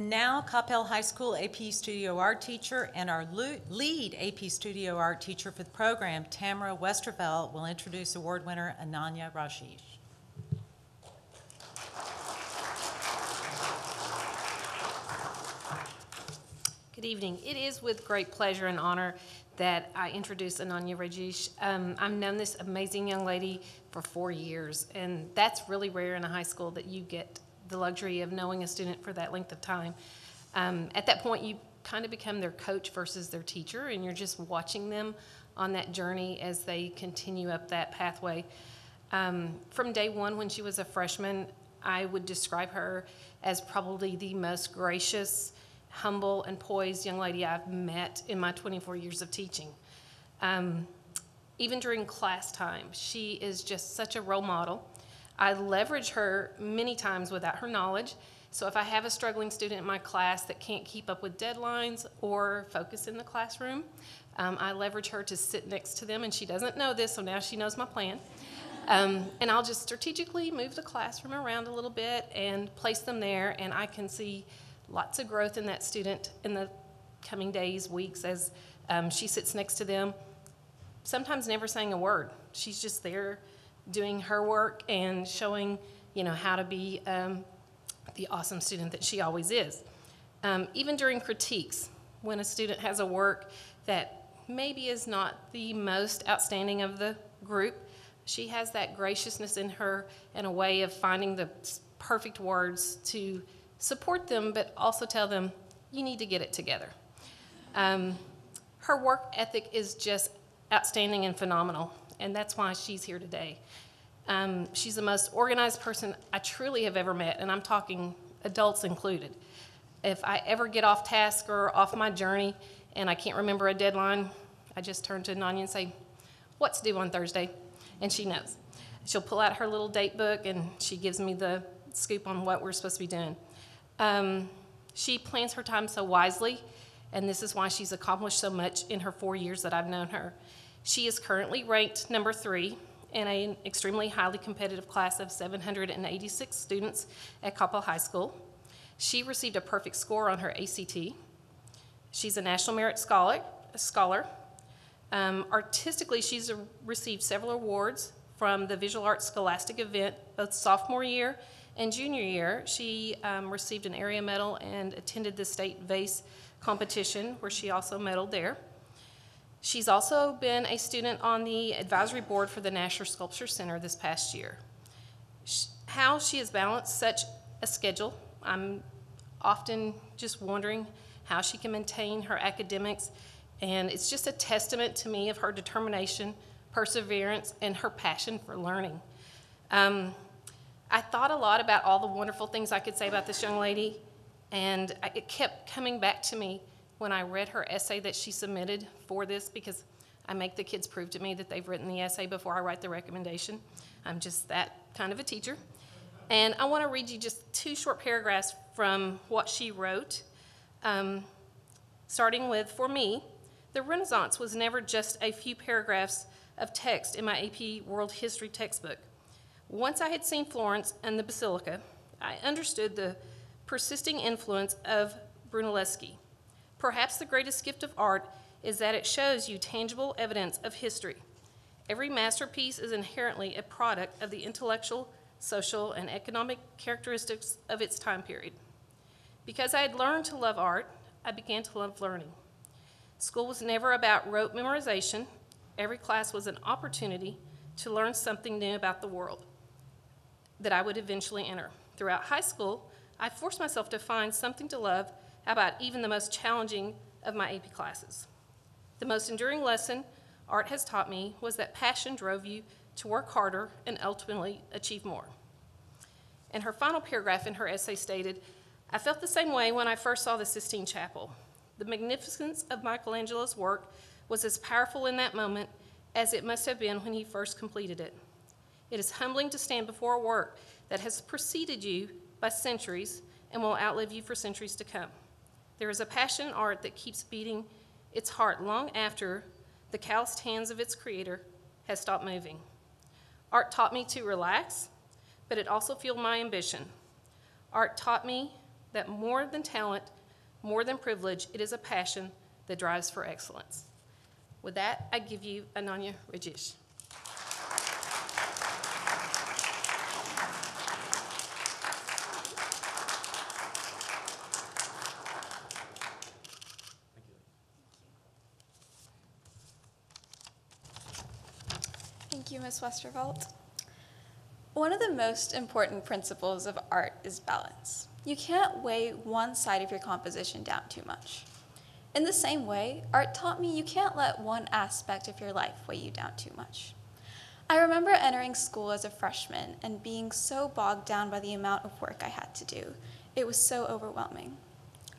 And now, Coppell High School AP Studio Art teacher and our lead AP Studio Art teacher for the program, Tamara Westerveld, will introduce award winner Ananya Rajesh. Good evening. It is with great pleasure and honor that I introduce Ananya Rajesh. I've known this amazing young lady for 4 years, and that's really rare in a high school that you get the luxury of knowing a student for that length of time. At that point, you kind of become their coach versus their teacher, and you're just watching them on that journey as they continue up that pathway. From day one, when she was a freshman, I would describe her as probably the most gracious, humble, and poised young lady I've met in my 24 years of teaching. Even during class time, she is just such a role model. I leverage her many times without her knowledge. So if I have a struggling student in my class that can't keep up with deadlines or focus in the classroom, I leverage her to sit next to them, and she doesn't know this, so now she knows my plan. And I'll just strategically move the classroom around a little bit and place them there, and I can see lots of growth in that student in the coming days, weeks, as she sits next to them, sometimes never saying a word. She's just there doing her work and showing, how to be the awesome student that she always is. Even during critiques, when a student has a work that maybe is not the most outstanding of the group, she has that graciousness in her and a way of finding the perfect words to support them, but also tell them, you need to get it together. Her work ethic is just outstanding and phenomenal, and that's why she's here today. She's the most organized person I truly have ever met, and I'm talking adults included. If I ever get off task or off my journey and I can't remember a deadline, I just turn to Ananya and say, what's due on Thursday? And she knows. She'll pull out her little date book and she gives me the scoop on what we're supposed to be doing. She plans her time so wisely, and this is why she's accomplished so much in her 4 years that I've known her. She is currently ranked number 3 in an extremely highly competitive class of 786 students at Coppell High School. She received a perfect score on her ACT. She's a National Merit Scholar. Artistically, she's received several awards from the Visual Arts Scholastic event, both sophomore year and junior year. She received an area medal and attended the state vase competition, where she also medaled there. She's also been a student on the advisory board for the Nasher Sculpture Center this past year. How she has balanced such a schedule, I'm often just wondering how she can maintain her academics, and it's just a testament to me of her determination, perseverance, and her passion for learning. I thought a lot about all the wonderful things I could say about this young lady, and it kept coming back to me when I read her essay that she submitted for this, because I make the kids prove to me that they've written the essay before I write the recommendation. I'm just that kind of a teacher. And I want to read you just 2 short paragraphs from what she wrote, starting with, for me, the Renaissance was never just a few paragraphs of text in my AP World History textbook. Once I had seen Florence and the Basilica, I understood the persisting influence of Brunelleschi. Perhaps the greatest gift of art is that it shows you tangible evidence of history. Every masterpiece is inherently a product of the intellectual, social, and economic characteristics of its time period. Because I had learned to love art, I began to love learning. School was never about rote memorization. Every class was an opportunity to learn something new about the world that I would eventually enter. Throughout high school, I forced myself to find something to love about even the most challenging of my AP classes. The most enduring lesson art has taught me was that passion drove you to work harder and ultimately achieve more. And her final paragraph in her essay stated, I felt the same way when I first saw the Sistine Chapel. The magnificence of Michelangelo's work was as powerful in that moment as it must have been when he first completed it. It is humbling to stand before a work that has preceded you by centuries and will outlive you for centuries to come. There is a passion in art that keeps beating its heart long after the calloused hands of its creator has stopped moving. Art taught me to relax, but it also fueled my ambition. Art taught me that more than talent, more than privilege, it is a passion that drives for excellence. With that, I give you Ananya Rajesh. Thank you, Ms. Westervelt. One of the most important principles of art is balance. You can't weigh one side of your composition down too much. In the same way, art taught me you can't let one aspect of your life weigh you down too much. I remember entering school as a freshman and being so bogged down by the amount of work I had to do. It was so overwhelming.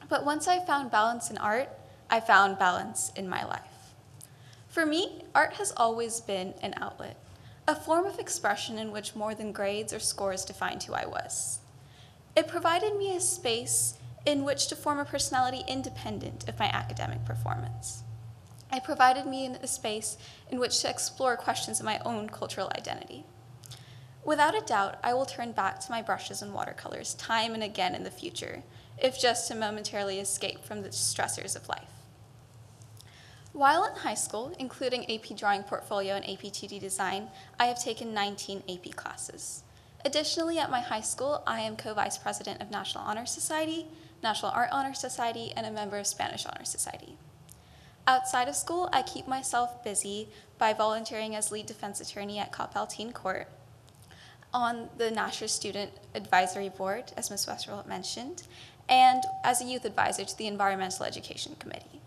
But once I found balance in art, I found balance in my life. For me, art has always been an outlet, a form of expression in which more than grades or scores defined who I was. It provided me a space in which to form a personality independent of my academic performance. It provided me a space in which to explore questions of my own cultural identity. Without a doubt, I will turn back to my brushes and watercolors time and again in the future, if just to momentarily escape from the stressors of life. While in high school, including AP Drawing Portfolio and AP 2D Design, I have taken 19 AP classes. Additionally, at my high school, I am co-vice president of National Honor Society, National Art Honor Society, and a member of Spanish Honor Society. Outside of school, I keep myself busy by volunteering as lead defense attorney at Coppell Teen Court, on the Nasher Student Advisory Board, as Ms. Westervelt mentioned, and as a youth advisor to the Environmental Education Committee.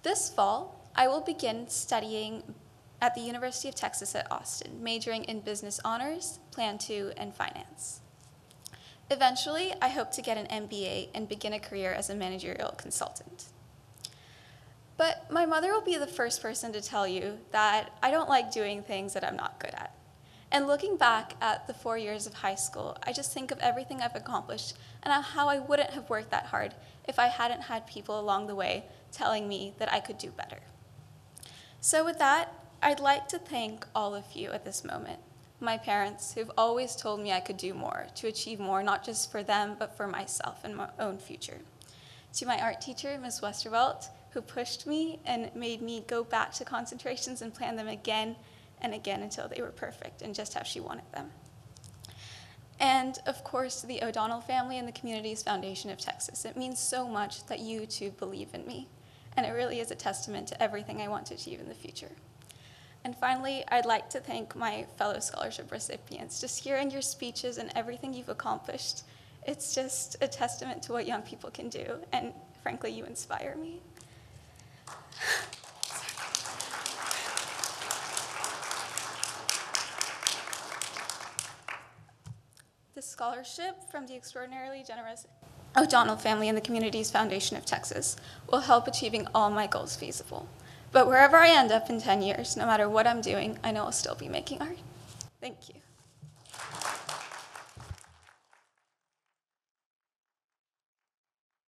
This fall, I will begin studying at the University of Texas at Austin, majoring in business honors, Plan 2, and finance. Eventually, I hope to get an MBA and begin a career as a managerial consultant. But my mother will be the first person to tell you that I don't like doing things that I'm not good at. And looking back at the 4 years of high school, I just think of everything I've accomplished and how I wouldn't have worked that hard if I hadn't had people along the way telling me that I could do better. So with that, I'd like to thank all of you at this moment. My parents, who've always told me I could do more, to achieve more, not just for them, but for myself and my own future. To my art teacher, Ms. Westervelt, who pushed me and made me go back to concentrations and plan them again and again until they were perfect and just how she wanted them. And of course, the O'Donnell family and the Communities Foundation of Texas. It means so much that you two believe in me, and it really is a testament to everything I want to achieve in the future. And finally, I'd like to thank my fellow scholarship recipients. Just hearing your speeches and everything you've accomplished, it's just a testament to what young people can do, and frankly, you inspire me. This scholarship from the extraordinarily generous O'Donnell family and the Communities Foundation of Texas will help achieving all my goals feasible. But wherever I end up in 10 years, no matter what I'm doing, I know I'll still be making art. Thank you.